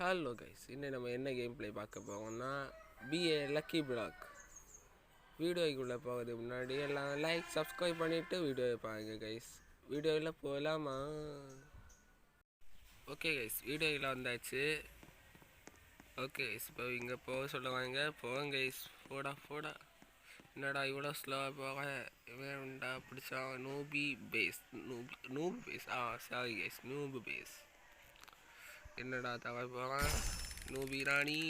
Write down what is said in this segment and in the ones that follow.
Hello guys, இன்னும் நம்ம என்ன கேம் ப்ளே பார்க்க போவோம்னா பிஏ லக்கி பிளாக். வீடியோக்குள்ளே போகிறதுக்கு முன்னாடி எல்லாம் லைக் சப்ஸ்கிரைப் பண்ணிவிட்டு வீடியோவை பாருங்கள் கைஸ். வீடியோவில் போகலாமா? ஓகே கைஸ், வீடியோவில் வந்தாச்சு. ஓகே கைஸ், இப்போ இங்கே போக சொல்லுவாங்க. போங்க கைஸ், போடா. என்னடா இவ்வளோ ஸ்லோவாக போக வேண்டா பிடிச்சா? Noobie base. Sorry guys, noob base. என்னடா தவறு போகிறான்? நூபி ராணி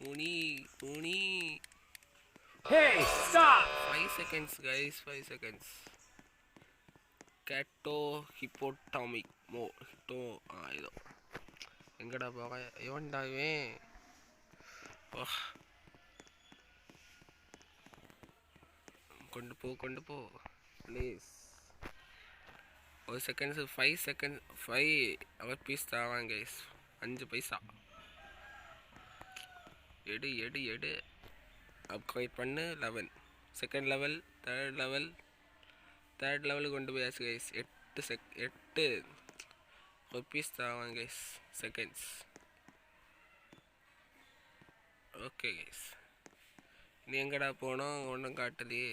முனி. Hey, stop! 5 seconds guys, 5 seconds. கேட்டோ ஹிப்போட்டாமிக் ஹிட்டோ இதோ எங்கடா போக? எவன்டா இவன்? கொண்டு போ ப்ளீஸ். ஒரு செகண்ட்ஸு 5 செகண்ட் 5 அவர் பீஸ் தரான் கைஸ். 5 பைசா. எடு அப்கிரேட் பண்ணு. 11 செகண்ட் லெவல், தேர்ட் லெவலுக்கு கொண்டு போயாச்சு கைஸ். 8 ஒரு பீஸ் தரான் கைஸ். செகண்ட்ஸ். ஓகே கைஸ், இனி எங்கடா போனோம்? ஒன்றும் காட்டலையே.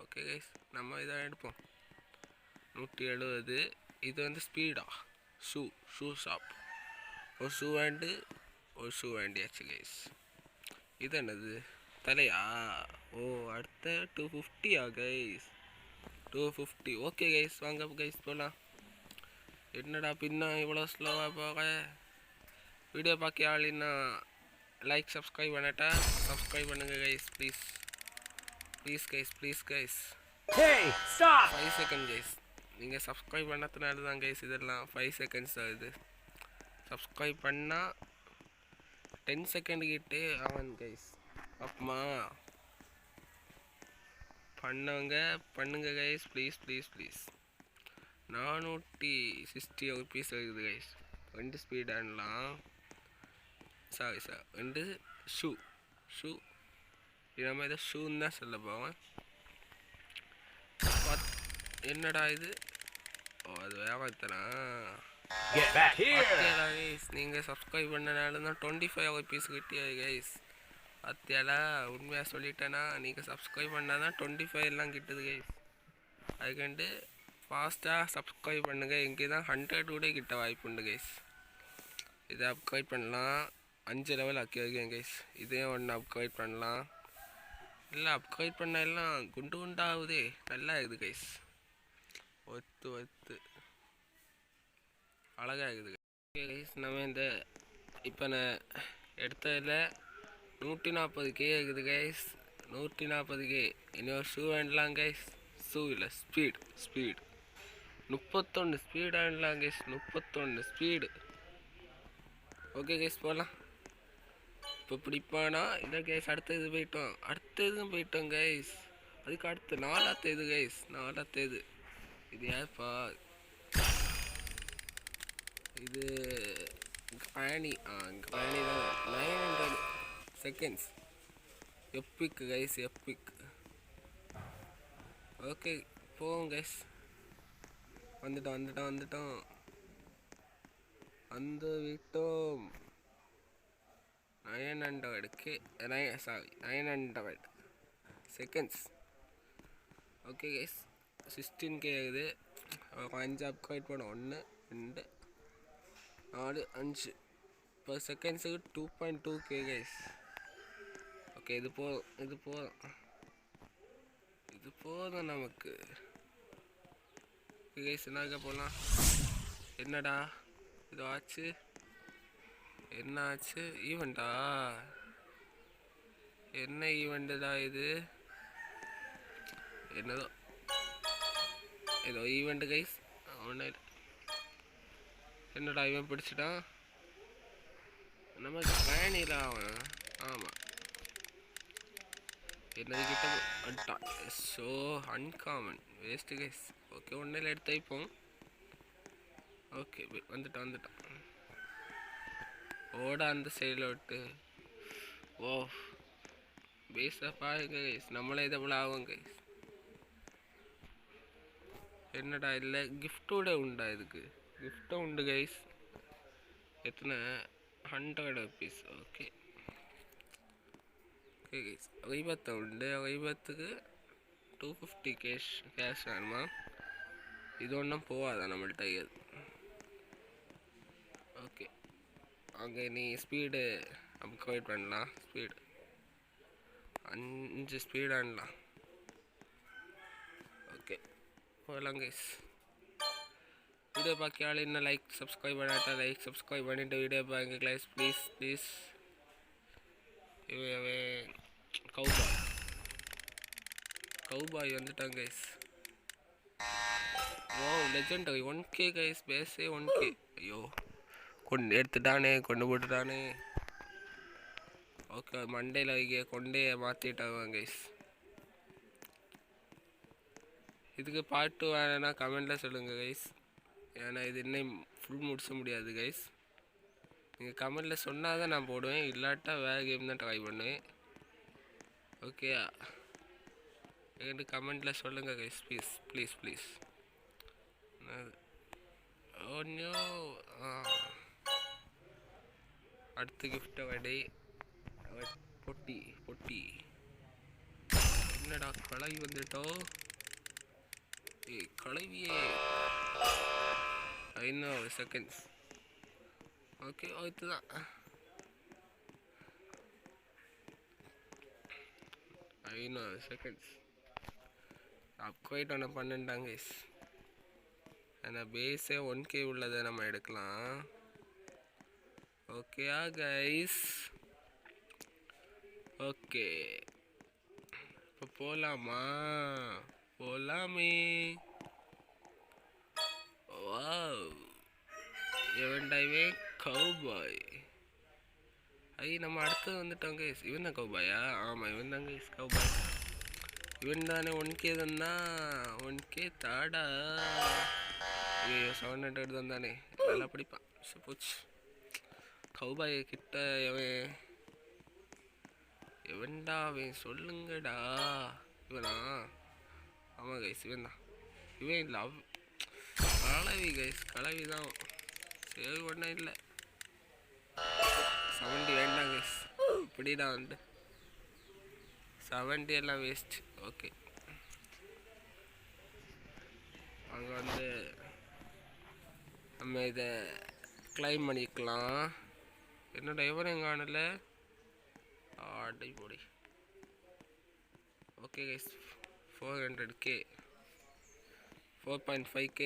ஓகே கைஸ், நம்ம இதை எடுப்போம். 170. இது வந்து ஸ்பீடா? Shoe shop. ஒரு ஷூ வேண்டியாச்சு கைஸ். இது என்னது? தலையா? ஓ, அடுத்த 250 கைஸ். 250. ஓகே கைஸ், வாங்க கைஸ் போகலாம். என்னடா பின்னா இவ்வளோ ஸ்லோவாக போக? வீடியோ பார்க்க ஆளின்னா லைக் சப்ஸ்கிரைப் பண்ணட்டா? சப்ஸ்கிரைப் பண்ணுங்க guys please guys. Hey, stop! 5 second guys. நீங்கள் சப்ஸ்கிரைப் பண்ணதுனால தான் கைஸ் இதெல்லாம் 5 செகண்ட்ஸ் ஆகுது. சப்ஸ்கிரைப் பண்ணால் 10 செகண்ட் கிட்டே ஆவன் கைஸ். அப்பமா பண்ணுங்க கைஸ் ப்ளீஸ். 460 ஒரு பீஸ் இருக்குது கைஸ். 2 ஸ்பீடானலாம். Sorry 2 shoe. இது நம்ம இதை ஷூன்னு தான் சொல்ல போவேன். என்னடா இது? ஓ, அது வேகத்தலாம். நீங்கள் சப்ஸ்கிரைப் பண்ணனால தான் 25 பீஸ் கிட்டியா கைஸ். அத்தியாலா உண்மையாக சொல்லிட்டேன்னா, நீங்கள் சப்ஸ்கிரைப் பண்ணால் தான் 25 எல்லாம் கிட்டுது கைஸ். அதுக்கண்டு ஃபாஸ்ட்டாக சப்ஸ்கிரைப் பண்ணுங்கள். இங்கே தான் 100 கூட கிட்ட வாய்ப்பு உண்டு கைஸ். இதை அப்கிரேட் பண்ணலாம். 5 லெவல் ஆக்கி வைக்கேன் கைஸ். இதையும் ஒன்று அப்கிரேட் பண்ணலாம். இல்லை அப்கிரேட் பண்ண எல்லாம் குண்டாகுதே. நல்லா இருக்குது கைஸ். ஒத்து அழகாக இருக்குது கைஸ். நம்ம இந்த இப்போ நான் எடுத்ததில் 140K இருக்குது கைஸ். 140K. இன்னொரு ஷூ வேண்டலாம் கைஸ். ஷூ இல்லை, ஸ்பீடு 31 ஸ்பீடு வேண்டலாம் கைஸ். 31 ஸ்பீடு. ஓகே கைஸ், போகலாம். இப்போ பிடிப்பானா இல்லை கைஸ்? அடுத்த இதுவும் போயிட்டோம் கைஸ். அதுக்கு அடுத்து 4வது கைஸ். 4வது இது யாருப்பா? இது கிராணி தான். 900 seconds. Epic guys, epic. Okay, போவோம் கைஸ். வந்துட்டோம். வந்து விட்டோம். 900 செகண்ட்ஸ். ஓகே கைஸ், 16K ஆகுது. 5 அப்கிரேட் பண்ண 1 2 4 5 per செகண்ட்ஸுக்கு 2.2K கைஸ். ஓகே, இது போதும் நமக்கு கைஸ். என்னாக்க போகலாம்? என்னடா இது ஆச்சு? என்ன ஆச்சு? ஈவெண்ட்டா? என்ன ஈவெண்ட்டுடா இது? ஏதோ ஈவெண்ட்டு கைஸ். ஒன்றும் இல்லை. என்னடா இவன் பிடிச்சிட்டான்? நம்ம கிராணியில் அவன். ஆமாம், என்னது கிட்ட வந்துட்டான். So uncommon waste guys. Okay, ஒன்றில் எடுத்து வைப்போம். ஓகே, வந்துட்டான். ஓட அந்த சைடில் விட்டு. ஓ, பேஸாக பாருங்க கைஸ். நம்மளே இதை போல ஆகும் கைஸ். என்னடா இல்லை கிஃப்டோட உண்டா? இதுக்கு கிஃப்டும் உண்டு கைஸ். எத்தனை 100 பீஸ். ஓகே ஓகே கைஸ், ஐபத்தை உண்டு. ஐபத்துக்கு 250 கேஷ் வேணுமா? இது ஒன்றும் போகாதா நம்மள்ட்ட இது? ஓகே, அங்கே நீ ஸ்பீடு அப்கிரேட் பண்ணலாம். ஸ்பீடு 5 ஸ்பீடு ஆனலாம். ஓகே போகலாம் கைஸ். வீடியோ பார்க்க ஆள் இன்னும் லைக் சப்ஸ்கிரைப் பண்ணாட்டா லைக் சப்ஸ்கிரைப் பண்ணிட்டு வீடியோ பாருங்க கைஸ், ப்ளீஸ். இவன் கவுபாய் வந்துட்டாங்க guys. Oh legendary 1K guys, பேஸே 1K. ஐயோ கொண்டு போட்டுட்டானே. ஓகே மண்டேல வைக்க கொண்டே மாற்றிட்டாங்க கைஸ். இதுக்கு பார்ட் 2 வேணும்னா கமெண்டில் சொல்லுங்கள் கைஸ். ஏன்னா இது இன்னும் ஃபுல் முடிச்ச முடியாது கைஸ். நீங்கள் கமெண்டில் சொன்னால் தான் நான் போடுவேன், இல்லாட்டா வேறு கேம் தான் ட்ரை பண்ணுவேன். ஓகே என்கிட்ட கமெண்டில் சொல்லுங்கள் கைஸ், ப்ளீஸ். Oh no. அடுத்த கிஃப்ட் வடை பொட்டி. என்னடா கலவி வந்துட்டோ? ஏய் கலவியே. 5 செகண்ட்ஸ். ஓகே இதுதான் 5 செகண்ட்ஸ். அப்கிரேட் ஒன்று பண்ணிட்டாங்க கைஸ். ஆனால் பேஸே 1K உள்ளதை நம்ம எடுக்கலாம். ஓகேயா கைஸ்? ஓகே இப்போ போலாமே. வாவ் எவன்டாவே கவுபாய். நம்ம அடுத்து வந்துட்டோம் கைஸ். இவன் தான் கவுபாயா? ஆமாம் இவன் தான் கைஸ் கவுபாய். இவன் தானே 1K தானா? 1K தாடா. ஐயோ 700 தான் தானே, நல்லா படிப்பான். போச்சு கவுபாய் கிட்ட. எவன்டா அவன் சொல்லுங்கடா. இவனா? ஆமாம் கைஸ் இவன் தான். இவன் இல்லை கலவி கைஸ், கலவி தான். சரி ஒன்றும் இல்லை. 70 வேண்டாம் கைஸ். இப்படிதான் வந்து 70 எல்லாம் வேஸ்ட். ஓகே அங்கே வந்து நம்ம இதை கிளைம் பண்ணிக்கலாம். என்னோட எவரும் எங்கே ஆனல ஆடை போடி. Okay guys 400K 4.5K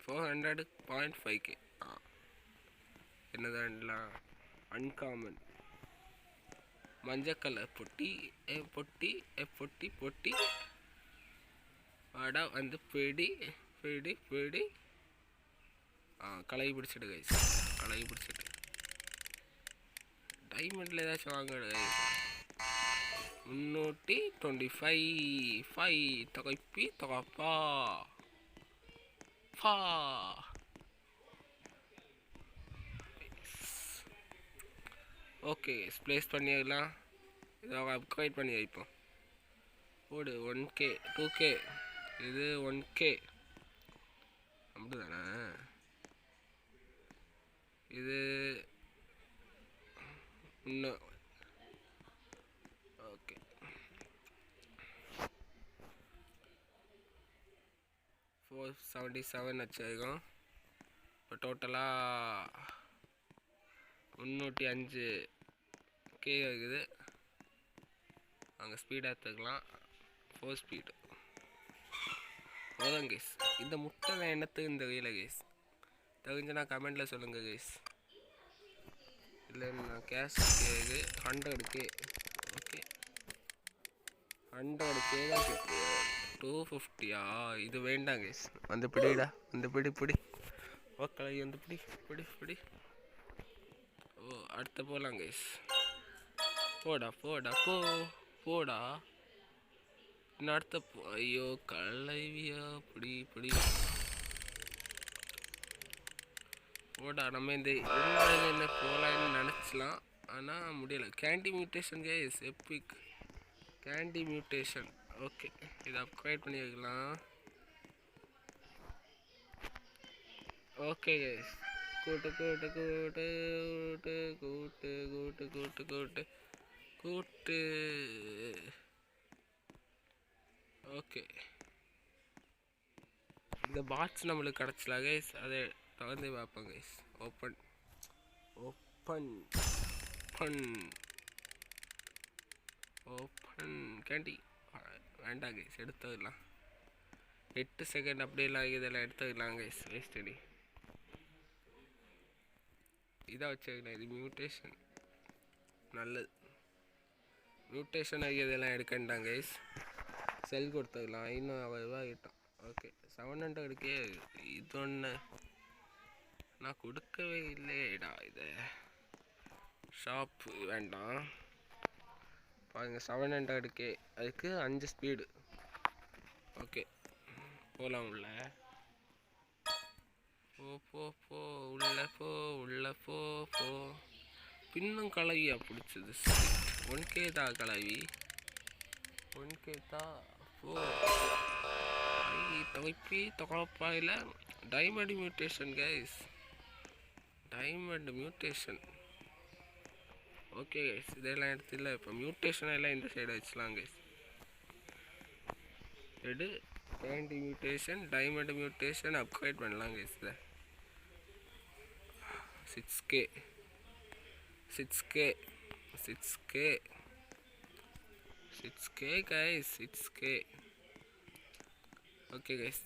400.5K. என்னதான்லாம் அன்காமன் மஞ்சள் கலர் பொட்டி வாடா வந்து பிடி கலவி பிடிச்சிடு கைஸ். கலவி பிடிச்சிட்டு டைமண்டில் ஏதாச்சும் வாங்கிடு கைஸ். 325 தொகைப்பி தொகைப்பா ஓகே ப்ளேஸ் பண்ணிடலாம். இதை அப்கிரேட் பண்ணி வைப்போம். போடு 1K 2K. இது 1K அப்படிதானே? இது இன்னும் ஓகே 477 வச்சுருக்கோம். இப்போ டோட்டலாக 305K இருக்குது. அங்கே ஸ்பீடாக எடுத்துக்கலாம். 4 ஸ்பீடு போதும் கேஸ். இந்த முட்டை என்னத்துக்கு இந்த கையில் கேஸ் தெரிஞ்சுன்னா கமெண்டில் சொல்லுங்கள் கேஸ். இல்லை நான் கேஷ் கேக்கு 100K. ஓகே 100K தான் கேட்கு. 250யா? இது வேண்டாம் கேஸ். வந்து பிடிடா, வந்து பிடி ஓகே வந்து பிடி. ஓ அடுத்த போகலாம் கேஸ். போடா இன்னும் அடுத்த ஐயோ கலவியா பிடி போடா. நம்ம இந்த என்ன போகலான்னு நினச்சலாம், ஆனால் முடியலை. Candy mutation case, epic candy mutation. Okay இதை அப்கிரேட் பண்ணி வைக்கலாம். ஓகே கேஸ் கூட்டு கூட்டு கூட்டு கூட்டு கூட்டு கூட்டு கூட்டு கூட்டு ஓகே. இந்த பாட்ஸ் நம்மளுக்கு கிடச்சல கைஸ், அதை திறந்து பார்ப்போம் guys. Open open open open candy வேண்டாம் கைஸ், எடுத்துடலாம். 8 செகண்ட் அப்படியெல்லாம் இதெல்லாம் எடுத்துக்கலாம் கைஸ், வேஸ்ட் அடி. இதாக வச்சுக்கலாம், இது மியூட்டேஷன் நல்லது. மியூட்டேஷன் ஆகி இதெல்லாம் எடுக்கண்டாங்க கைஸ். செல் கொடுத்துக்கலாம், இன்னும் இதாகிட்டோம். ஓகே 700க்கே இது ஒன்று நான் கொடுக்கவே இல்லையேடா. இதை ஷாப் வேண்டாம் பாருங்க, 700க்கே அதுக்கு 5 ஸ்பீடு. ஓகே போகலாம் உள்ள. போ போ போ உள்ள போ உள்ள போ போ. பின்னும் கலவியா பிடிச்சது. 1K தான் கலவி, 1K தான் போ. தொகைப்பி தொகைப்பாயில் diamond mutation guys, diamond mutation. Okay guys, இதெல்லாம் எடுத்துல இப்போ மியூட்டேஷன் எல்லாம் இந்த சைடு வச்சுலாம் கைஸ். எடு candy mutation, diamond mutation upgrade பண்ணலாம் கைஸ். இதை 6K 6K 6K 6K guys, 6K. Okay guys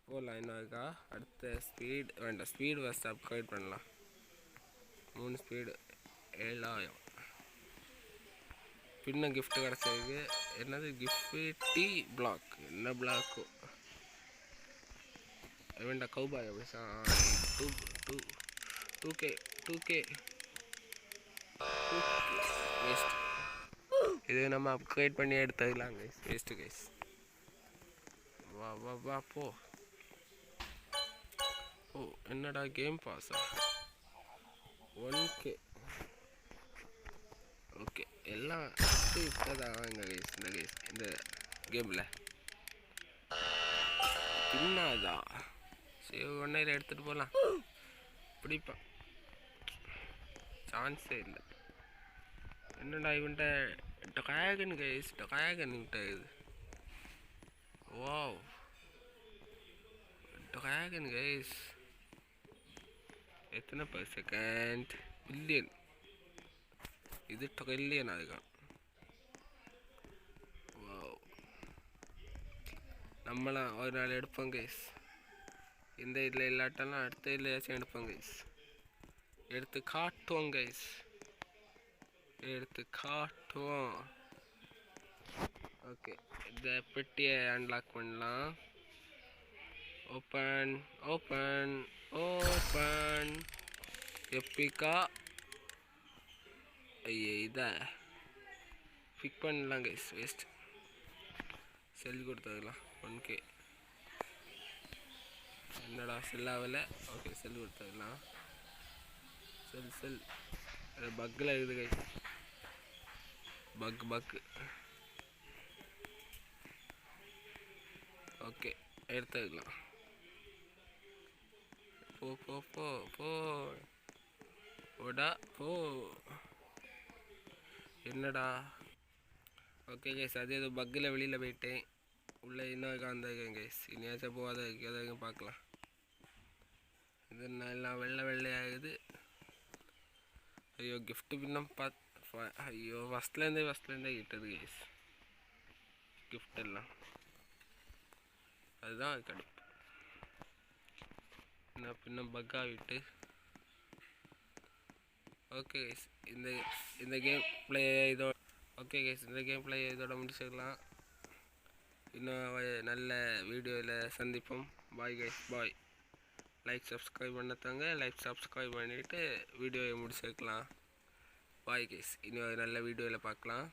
போகலாம். என்ன இருக்கா அடுத்த ஸ்பீட் வேண்டாம், ஸ்பீடு ஃபஸ்ட் அப்கிரேட் பண்ணலாம். 3 ஸ்பீடு 7000. பின்ன கிஃப்ட் கிடச்சிருக்கு. என்னது கிஃப்டி பிளாக், என்ன பிளாக்கு வேண்டாம். கௌபாய் அப்படிசா 2K வேஸ்ட். இது நம்ம அப்கிரேட் பண்ணி எடுத்துக்கலாம் கைஸ், வேஸ்ட்டு கைஸ். வா வா வா போ. ஓ என்னடா கேம் பாஸா 1K. ஓகே எல்லாம் இப்போதான் வாங்க கைஸ். இந்த கைஸ் இந்த கேமில் பின்னாதா சரி ஒன்றையில் எடுத்துகிட்டு போகலாம். பிடிப்பான் சான்ஸே இல்லை. என்னடா இவன்ட்ட ட்ராகன் கைஸ், ட்ராகன் கிட்ட இது. வாவ் ட்ராகன் கைஸ், எத்தனை பர் செகண்ட் பில்லியன், இது ட்ரில்லியன் அதுதான். வாவ் நம்மளாம் ஒரு நாள் எடுப்போம் கைஸ். இந்த இதில் இல்லாட்டெல்லாம் அடுத்த இதுலையாச்சும் எடுப்போம் கைஸ். எடுத்து காட்டுவோம் கைஸ், எடுத்து காட்டுவோம். ஓகே இந்த பெட்டியை அன்லாக் பண்ணலாம். Open open open. எப்பிக்கா ஐயே இதை பிக் பண்ணலாம் கைஸ், வேஸ்ட். செல் கொடுத்ததுலாம் 1K. என்னடா செல்லாவில். ஓகே செல் கொடுத்ததுலாம். செல் பக்கில் இருக்குது கைஸ், பக்கு. ஓகே எடுத்துக்கலாம். போ போ போ போ ஓடா போ. என்னடா ஓகே கைஸ், அது ஏதோ பக்கில் வெளியில் போயிட்டேன். உள்ளே இன்னும் காந்திருக்கேன் கைஸ். இனியாச்சும் போகாத எதையும் பார்க்கலாம். இது எல்லாம் வெள்ளையாகுது. ஐயோ கிஃப்ட் பின்னம் ஐயோ ஃபஸ்ட்லேருந்தே கிட்டது கைஸ் கிஃப்ட் எல்லாம். அதுதான் கடுப்பு. நான் பின்ன பக்கா விட்டு. ஓகே கைஸ் இந்த கேம் பிளே இதோட ஓகே கைஸ் இந்த கேம் பிளே இதோட முடிச்சுக்கலாம். இன்னும் நல்ல வீடியோவில் சந்திப்போம். Bye guys bye. Like subscribe பண்ணத்தாங்க, லைக் சப்ஸ்கிரைப் பண்ணிவிட்டு வீடியோவை முடிச்சுக்கலாம். பாய் கைஸ், இன்னும் நல்ல வீடியோவில் பார்க்கலாம்.